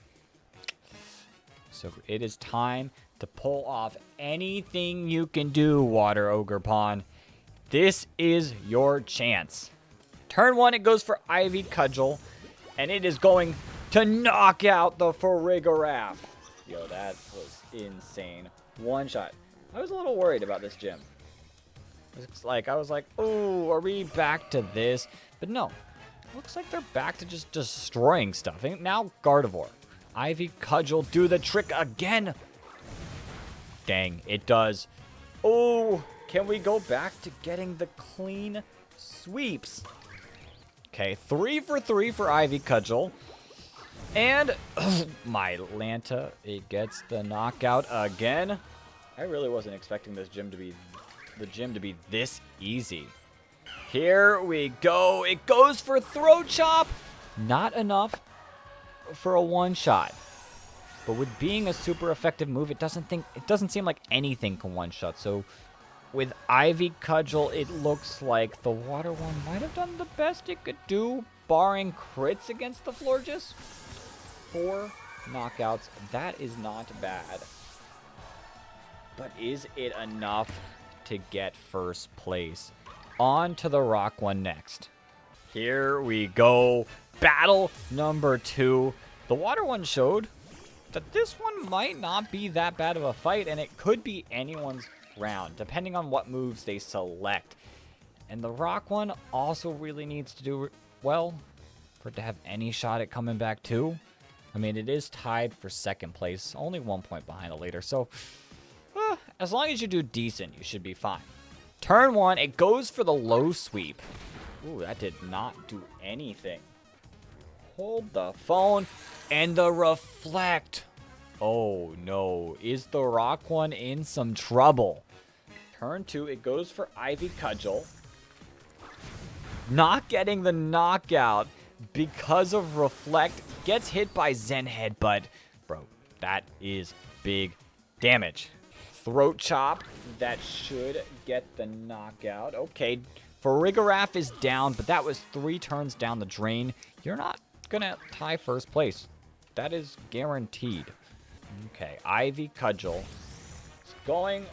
So it is time to pull off anything you can do, Water Ogerpon. This is your chance. Turn 1, it goes for Ivy Cudgel, and it is going to knock out the Farigiraf. Yo, that was insane. One shot. I was a little worried about this gym. I was like, oh, are we back to this? But no, looks like they're back to just destroying stuff. And now Gardevoir. Ivy Cudgel do the trick again. Dang, it does. Oh, can we go back to getting the clean sweeps? Okay, 3 for 3 for Ivy Cudgel. And my Lanta, it gets the knockout again. I really wasn't expecting the gym to be this easy. Here we go. It goes for Throat Chop. Not enough for a one-shot. But with being a super effective move, it doesn't seem like anything can one-shot. So with Ivy Cudgel, it looks like the Water one might have done the best it could do, barring crits against the Florges. 4 knockouts. That is not bad. But is it enough to get first place? On to the Rock one next. Here we go. Battle number 2. The Water one showed that this one might not be that bad of a fight, and it could be anyone's round, depending on what moves they select. And the Rock one also really needs to do well for it to have any shot at coming back too. I mean, it is tied for 2nd place, only 1 point behind the leader, so as long as you do decent, you should be fine. Turn 1, it goes for the low sweep. Ooh, that did not do anything. Hold the phone, and the Reflect. Oh no, is the Rock one in some trouble? Turn 2, it goes for Ivy Cudgel. Not getting the knockout because of Reflect. Gets hit by Zen Headbutt. Bro, that is big damage. Throat Chop, that should get the knockout. Okay, Farigiraf is down, but that was 3 turns down the drain. You're not gonna tie first place. That is guaranteed. Okay, Ivy Cudgel is going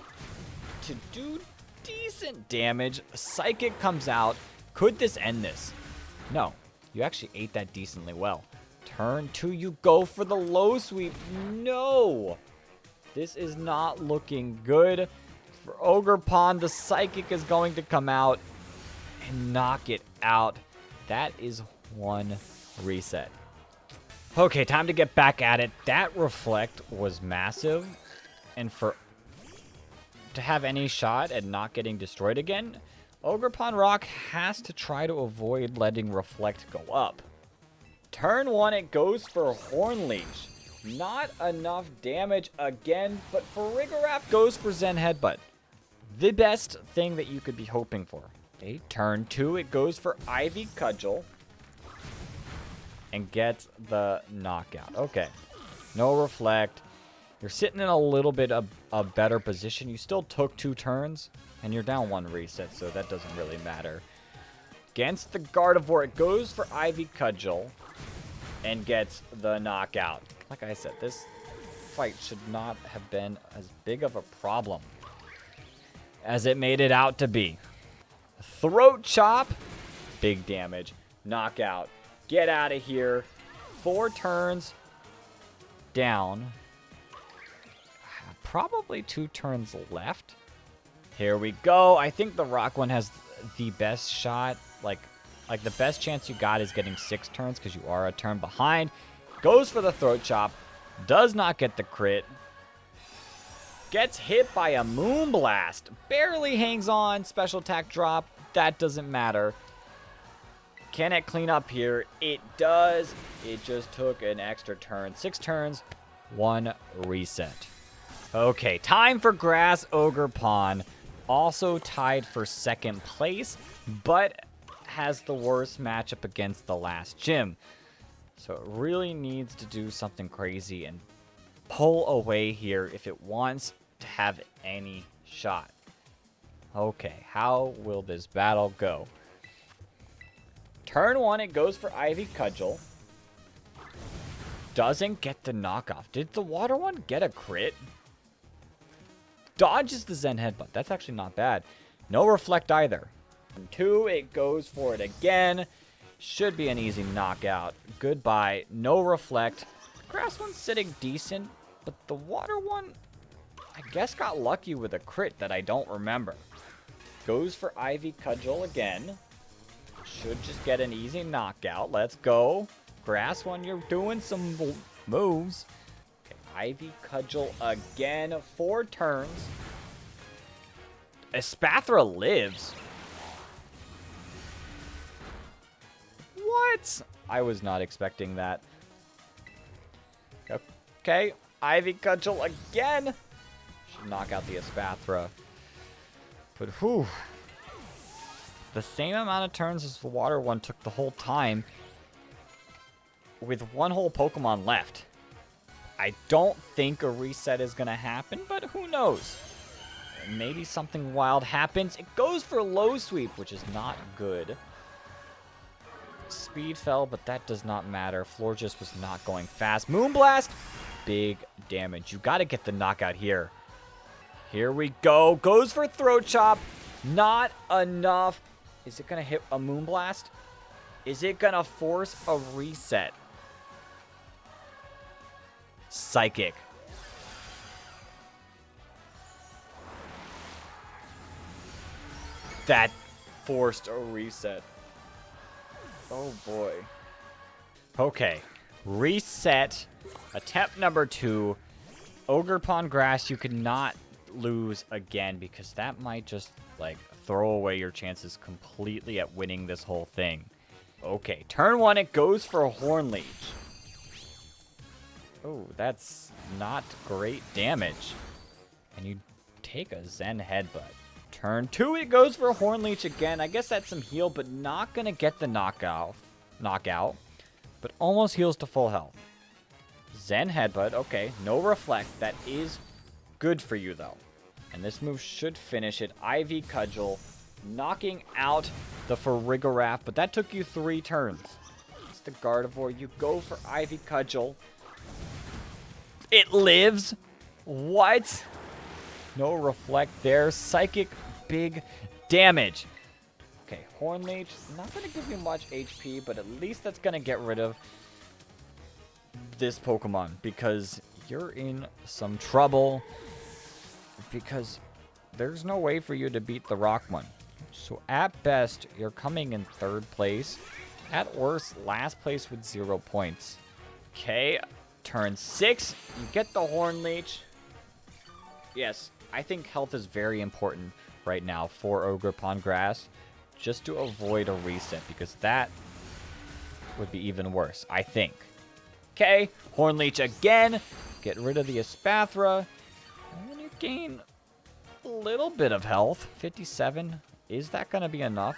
to do decent damage. Psychic comes out. Could this end this? No, you actually ate that decently well. Turn 2, you go for the low sweep. No! This is not looking good. For Ogerpon, the Psychic is going to come out and knock it out. That is 1 reset. Okay, time to get back at it. That Reflect was massive. And to have any shot at not getting destroyed again, Ogerpon Rock has to try to avoid letting Reflect go up. Turn 1, it goes for Horn Leech. Not enough damage again, but Farigiraf goes for Zen Headbutt. The best thing that you could be hoping for. Okay, turn 2, it goes for Ivy Cudgel. And gets the knockout. Okay, no Reflect. You're sitting in a little bit of a better position. You still took 2 turns, and you're down 1 reset, so that doesn't really matter. Against the Gardevoir, it goes for Ivy Cudgel and gets the knockout. Like I said, this fight should not have been as big of a problem as it made it out to be. Throat Chop, big damage, knockout. Get out of here. 4 turns down. Probably 2 turns left. Here we go. I think the rock one has the best shot. Like the best chance you got is getting 6 turns because you are a turn behind. Goes for the throat chop. Does not get the crit. Gets hit by a Moonblast. Barely hangs on. Special attack drop. That doesn't matter. Can it clean up here? It does. It just took an extra turn. 6 turns, 1 reset. Okay, time for Grass Ogerpon. Also tied for 2nd place, but has the worst matchup against the last gym. So it really needs to do something crazy and pull away here if it wants to have any shot. Okay, how will this battle go? Turn 1, it goes for Ivy Cudgel. Doesn't get the knockoff. Did the water one get a crit? Dodges the Zen Headbutt. That's actually not bad. No Reflect either. Turn 2, it goes for it again. Should be an easy knockout. Goodbye. No Reflect. Grass one's sitting decent, but the water one, I guess, got lucky with a crit that I don't remember. Goes for Ivy Cudgel again. Should just get an easy knockout. Let's go. Grass one, you're doing some moves. Okay, Ivy Cudgel again. 4 turns. Espathra lives. What? I was not expecting that. Okay, Ivy Cudgel again. Should knock out the Espathra. But whew. The same amount of turns as the water one took the whole time, with 1 whole Pokemon left. I don't think a reset is going to happen, but who knows? Maybe something wild happens. It goes for Low Sweep, which is not good. Speed fell, but that does not matter. Florges was not going fast. Moonblast, big damage. You got to get the knockout here. Here we go. Goes for Throat Chop. Not enough. Is it going to hit a Moonblast? Is it going to force a reset? Psychic. That forced a reset. Oh boy. Okay. Reset. Attempt number 2. Ogerpon Grass, you cannot lose again because that might just, like, throw away your chances completely at winning this whole thing. Okay. Turn 1, it goes for a Horn Leech. Oh, that's not great damage. And you take a Zen Headbutt. Turn 2, it goes for Horn Leech again. I guess that's some heal, but not going to get the knockout. But almost heals to full health. Zen Headbutt, okay. No Reflect. That is good for you, though. And this move should finish it. Ivy Cudgel, knocking out the Farigiraf, but that took you 3 turns. It's the Gardevoir. You go for Ivy Cudgel. It lives. What? No Reflect there. Psychic, big damage. Okay, Horn Leech. Not going to give you much HP, but at least that's going to get rid of this Pokemon because you're in some trouble. Because there's no way for you to beat the Rock one. So at best, you're coming in 3rd place. At worst, last place with 0 points. Okay, turn 6. You get the Horn Leech. Yes, I think health is very important right now for Ogerpon Grass. Just to avoid a reset. Because that would be even worse, I think. Okay, Horn Leech again. Get rid of the Espathra. And then you gain a little bit of health. 57. Is that going to be enough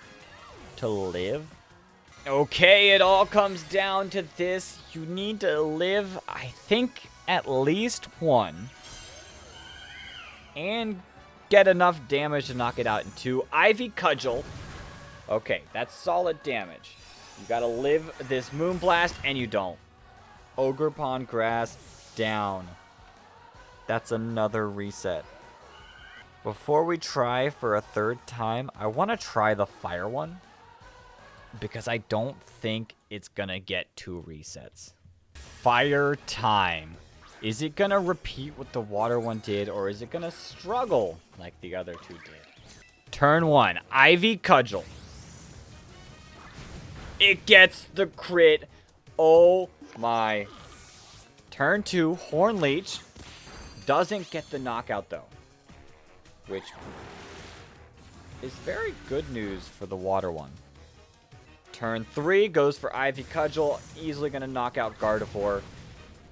to live? Okay, it all comes down to this. You need to live, I think, at least one. And get enough damage to knock it out in 2. Ivy Cudgel. Okay, that's solid damage. You gotta live this Moonblast, and you don't. Ogerpon Grass down. That's another reset. Before we try for a third time, I want to try the fire one. Because I don't think it's gonna get 2 resets. Fire time. Is it gonna repeat what the water one did, or is it gonna struggle like the other 2 did? Turn 1, Ivy Cudgel. It gets the crit. Oh my. Turn 2, Horn Leech. Doesn't get the knockout though. Which is very good news for the water one. Turn 3 goes for Ivy Cudgel. Easily going to knock out Gardevoir.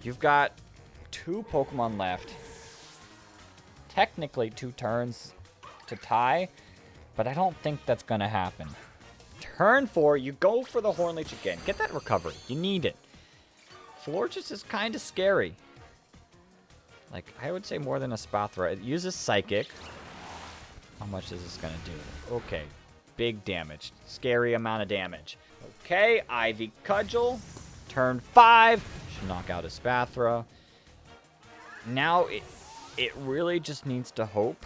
You've got 2 Pokemon left. Technically 2 turns to tie, but I don't think that's going to happen. Turn 4, you go for the Horn Leech again. Get that recovery. You need it. Florges is kind of scary. Like, I would say more than a Spathra. It uses Psychic. How much is this going to do? Okay. Big damage. Scary amount of damage. Okay, Ivy Cudgel. Turn 5. Should knock out a Spathra. Now it really just needs to hope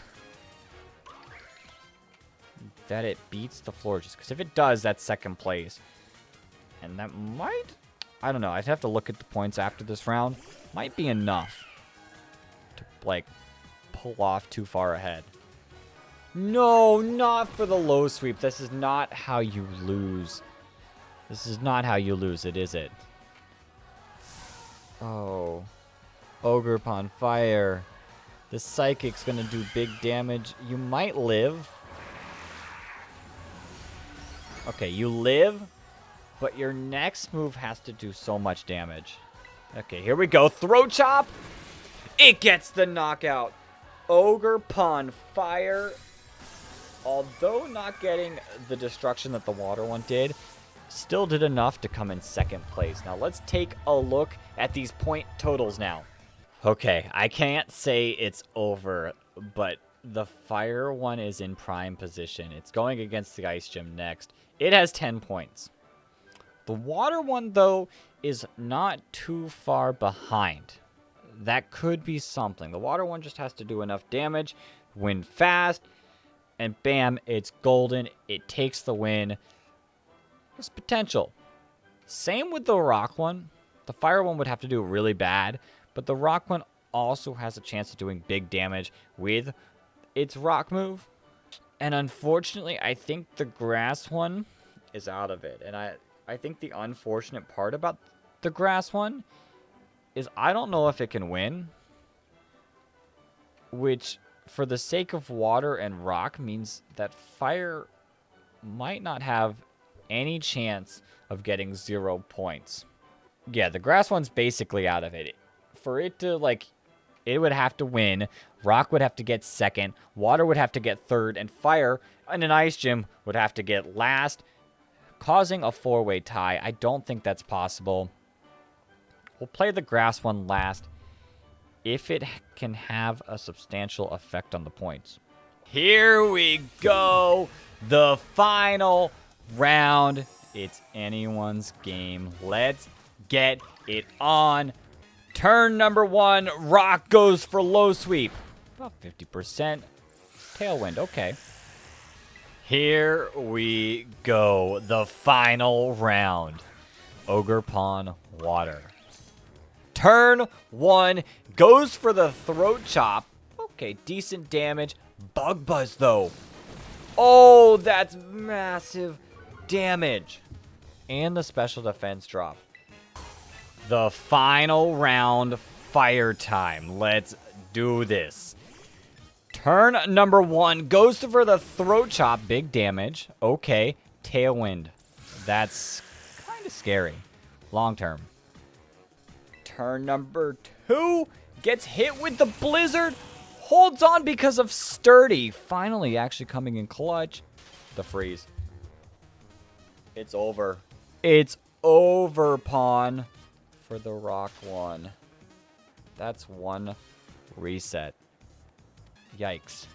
that it beats the Florges. Because if it does, that's second place. And that might... I don't know. I'd have to look at the points after this round. Might be enough to, like, pull off too far ahead. No, not for the low sweep. This is not how you lose. This is not how you lose it, is it? Oh. Ogerpon Fire. The Psychic's gonna do big damage. You might live. Okay, you live, but your next move has to do so much damage. Okay, here we go. Throat Chop! It gets the knockout. Ogerpon Fire, although not getting the destruction that the water one did, still did enough to come in second place. Now let's take a look at these point totals now. Okay, I can't say it's over, but the fire one is in prime position. It's going against the ice gym next. It has 10 points. The water one, though, is not too far behind. That could be something. The water one just has to do enough damage, win fast, and bam, it's golden. It takes the win. There's potential. Same with the rock one. The fire one would have to do really bad, but the rock one also has a chance of doing big damage with its rock move. And unfortunately, I think the grass one is out of it. And I think the unfortunate part about the grass one is I don't know if it can win. Which, for the sake of water and rock, means that fire might not have any chance of getting 0 points. Yeah, the grass one's basically out of it. For it to, like, it would have to win. Rock would have to get second. Water would have to get third. And fire and an ice gym would have to get last, causing a 4-way tie. I don't think that's possible. We'll play the grass one last if it can have a substantial effect on the points. Here we go. The final round. It's anyone's game. Let's get it on. Turn number 1, Rock goes for low sweep. About 50%. Tailwind, okay. Here we go. The final round. Ogerpon Water. Turn 1, goes for the Throat Chop. Okay, decent damage. Bug Buzz, though. Oh, that's massive damage. And the special defense drop. The final round, fire time. Let's do this. Turn number 1 goes for the Throat Chop. Big damage. Okay. Tailwind. That's kind of scary. long term. Turn number 2 gets hit with the blizzard. Holds on because of sturdy. Finally actually coming in clutch. The freeze. It's over. It's over, pawn, for the rock one. That's one reset. Yikes.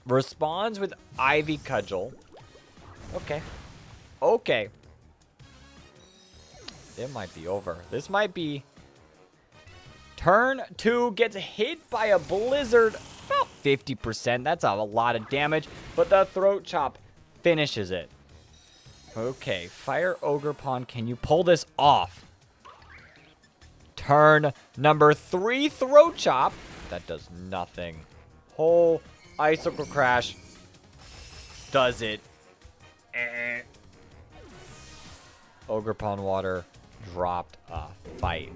Responds with Ivy Cudgel. Okay. Okay. It might be over. This might be... Turn 2 gets hit by a blizzard. About 50%. That's a lot of damage. But the throat chop finishes it. Okay. Fire Ogerpon, can you pull this off? Turn number 3 throat chop. That does nothing. Whole icicle crash. Does it. Ogerpon water dropped a fight.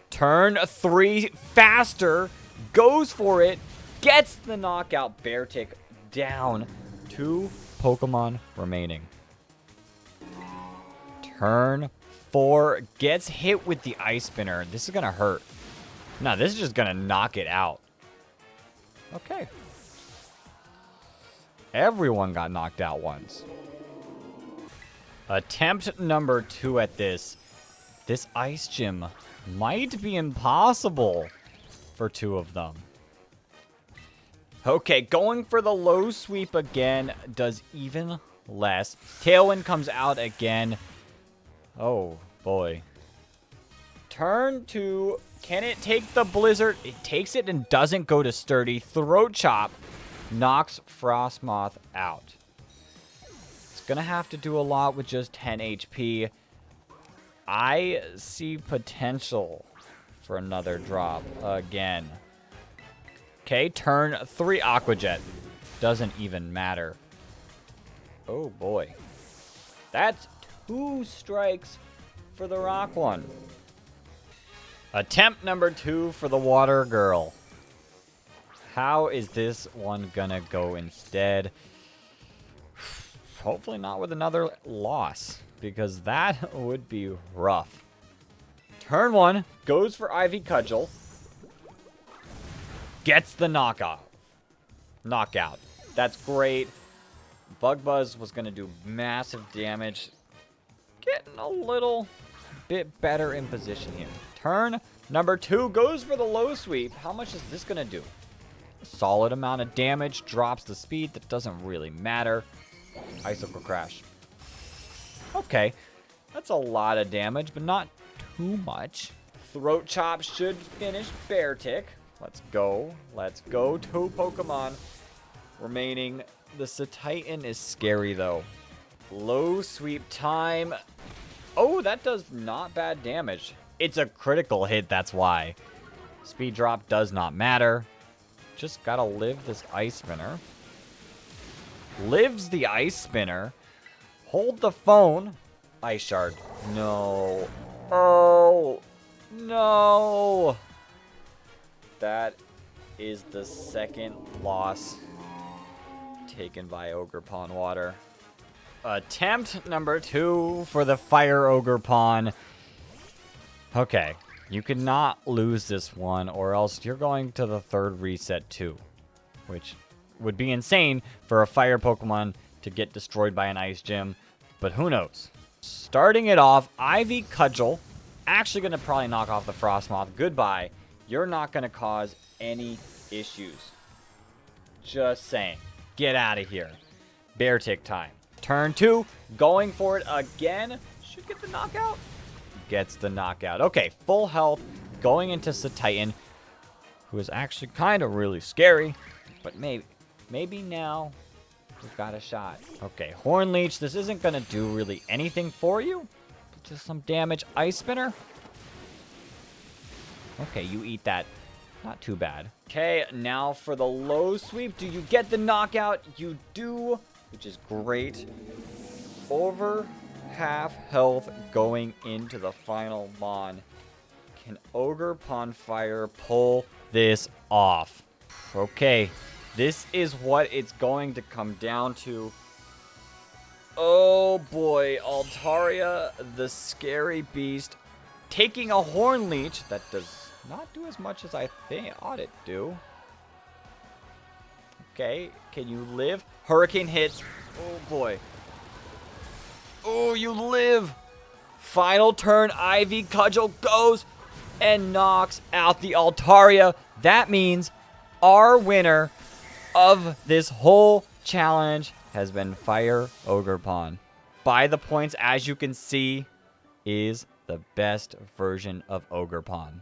Turn 3 faster. Goes for it. Gets the knockout. Beartic down. 2 Pokemon remaining. Turn 4 gets hit with the Ice Spinner. This is going to hurt. No, this is just going to knock it out. Okay. Everyone got knocked out once. Attempt number 2 at this. This Ice Gym might be impossible for 2 of them. Okay, going for the low sweep again does even less. Tailwind comes out again. Oh, boy. Turn 2. Can it take the blizzard? It takes it and doesn't go to sturdy. Throat chop knocks Frostmoth out. It's going to have to do a lot with just 10 HP. I see potential for another drop again. Okay, turn 3 Aqua Jet. Doesn't even matter. Oh, boy. That's 2 strikes for the rock one. Attempt number 2 for the water girl. How is this one gonna go instead? Hopefully not with another loss, because that would be rough. Turn 1 goes for Ivy Cudgel. Gets the knockout. That's great. Bug Buzz was gonna do massive damage. Getting a little bit better in position here. Turn number 2 goes for the low sweep. How much is this going to do? A solid amount of damage. Drops the speed. That doesn't really matter. Icicle Crash. Okay. That's a lot of damage, but not too much. Throat Chop should finish Beartic. Let's go. Let's go. 2 Pokemon remaining. The Cetitan is scary, though. Low sweep time. Oh, that does not bad damage. It's a critical hit, that's why. Speed drop does not matter. Just gotta live this Ice Spinner. Lives the Ice Spinner. Hold the phone. Ice Shard. No. Oh, no. That is the second loss taken by Ogerpon Water. Attempt number 2 for the Fire Ogerpon. Okay, you could not lose this one, or else you're going to the 3rd reset too, which would be insane for a fire Pokemon to get destroyed by an Ice Gym, but who knows. Starting it off, Ivy Cudgel, actually going to probably knock off the Frostmoth. Goodbye. You're not going to cause any issues. Just saying. Get out of here. Beartic time. Turn 2, going for it again. Should get the knockout. Gets the knockout. Okay, full health. Going into Cetitan, who is actually kind of really scary. But maybe now we've got a shot. Okay, Horn Leech. This isn't going to do really anything for you. Just some damage. Ice Spinner. Okay, you eat that. Not too bad. Okay, now for the low sweep. Do you get the knockout? You do, which is great. Over half health going into the final Mon. Can Ogerpon Fire pull this off? Okay, this is what it's going to come down to. Oh boy, Altaria, the scary beast, taking a Horn Leech that does not do as much as I think ought it do. Okay, can you live? Hurricane hits. Oh boy. Oh, you live. Final turn, Ivy Cudgel goes and knocks out the Altaria. That means our winner of this whole challenge has been Fire Ogerpon. By the points, as you can see, is the best version of Ogerpon.